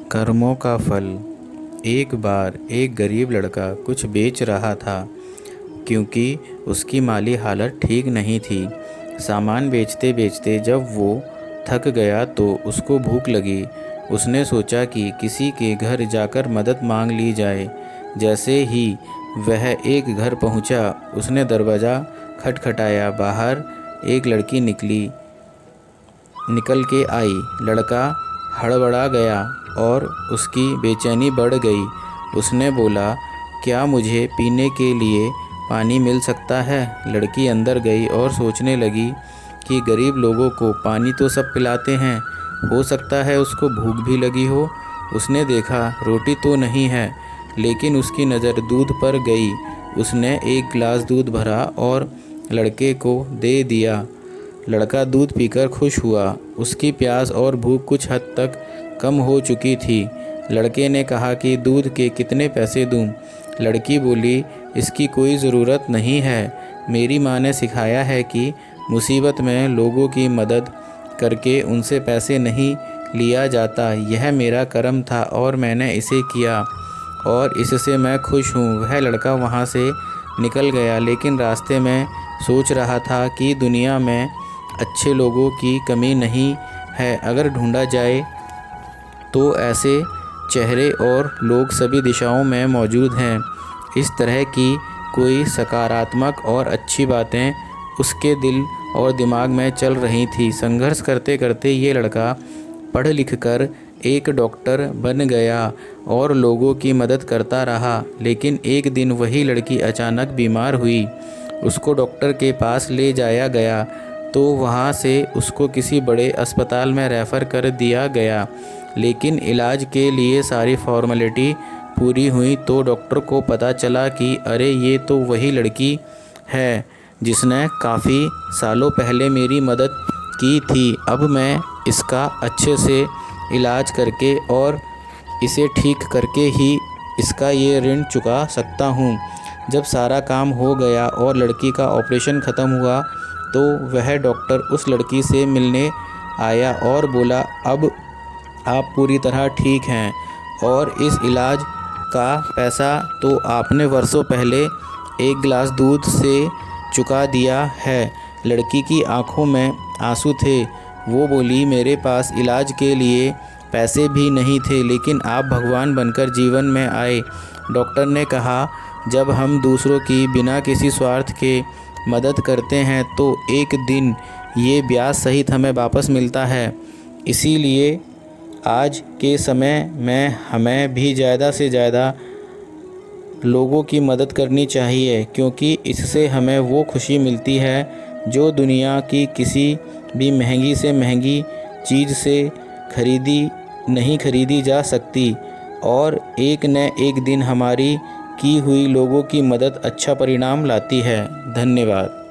कर्मों का फल। एक बार एक गरीब लड़का कुछ बेच रहा था क्योंकि उसकी माली हालत ठीक नहीं थी। सामान बेचते बेचते जब वो थक गया तो उसको भूख लगी। उसने सोचा कि किसी के घर जाकर मदद मांग ली जाए। जैसे ही वह एक घर पहुंचा, उसने दरवाज़ा खटखटाया। बाहर एक लड़की निकल के आई। लड़का हड़बड़ा गया और उसकी बेचैनी बढ़ गई। उसने बोला, क्या मुझे पीने के लिए पानी मिल सकता है? लड़की अंदर गई और सोचने लगी कि गरीब लोगों को पानी तो सब पिलाते हैं, हो सकता है उसको भूख भी लगी हो। उसने देखा रोटी तो नहीं है, लेकिन उसकी नज़र दूध पर गई। उसने एक गिलास दूध भरा और लड़के को दे दिया। लड़का दूध पीकर खुश हुआ। उसकी प्यास और भूख कुछ हद तक कम हो चुकी थी। लड़के ने कहा कि दूध के कितने पैसे दूं? लड़की बोली, इसकी कोई ज़रूरत नहीं है। मेरी माँ ने सिखाया है कि मुसीबत में लोगों की मदद करके उनसे पैसे नहीं लिया जाता। यह मेरा कर्म था और मैंने इसे किया और इससे मैं खुश हूँ। वह लड़का वहाँ से निकल गया, लेकिन रास्ते में सोच रहा था कि दुनिया में अच्छे लोगों की कमी नहीं है। अगर ढूंढा जाए तो ऐसे चेहरे और लोग सभी दिशाओं में मौजूद हैं। इस तरह की कोई सकारात्मक और अच्छी बातें उसके दिल और दिमाग में चल रही थी। संघर्ष करते करते ये लड़का पढ़ लिख कर एक डॉक्टर बन गया और लोगों की मदद करता रहा। लेकिन एक दिन वही लड़की अचानक बीमार हुई। उसको डॉक्टर के पास ले जाया गया तो वहाँ से उसको किसी बड़े अस्पताल में रेफ़र कर दिया गया। लेकिन इलाज के लिए सारी फॉर्मेलिटी पूरी हुई तो डॉक्टर को पता चला कि अरे ये तो वही लड़की है जिसने काफ़ी सालों पहले मेरी मदद की थी। अब मैं इसका अच्छे से इलाज करके और इसे ठीक करके ही इसका ये ऋण चुका सकता हूँ। जब सारा काम हो गया और लड़की का ऑपरेशन ख़त्म हुआ तो वह डॉक्टर उस लड़की से मिलने आया और बोला, अब आप पूरी तरह ठीक हैं और इस इलाज का पैसा तो आपने वर्षों पहले एक गिलास दूध से चुका दिया है। लड़की की आंखों में आंसू थे। वो बोली, मेरे पास इलाज के लिए पैसे भी नहीं थे, लेकिन आप भगवान बनकर जीवन में आए। डॉक्टर ने कहा, जब हम दूसरों की बिना किसी स्वार्थ के मदद करते हैं तो एक दिन ये ब्याज सहित हमें वापस मिलता है। इसीलिए आज के समय में हमें भी ज़्यादा से ज़्यादा लोगों की मदद करनी चाहिए, क्योंकि इससे हमें वो खुशी मिलती है जो दुनिया की किसी भी महंगी से महंगी चीज़ से नहीं खरीदी जा सकती। और एक न एक दिन हमारी की हुई लोगों की मदद अच्छा परिणाम लाती है। धन्यवाद।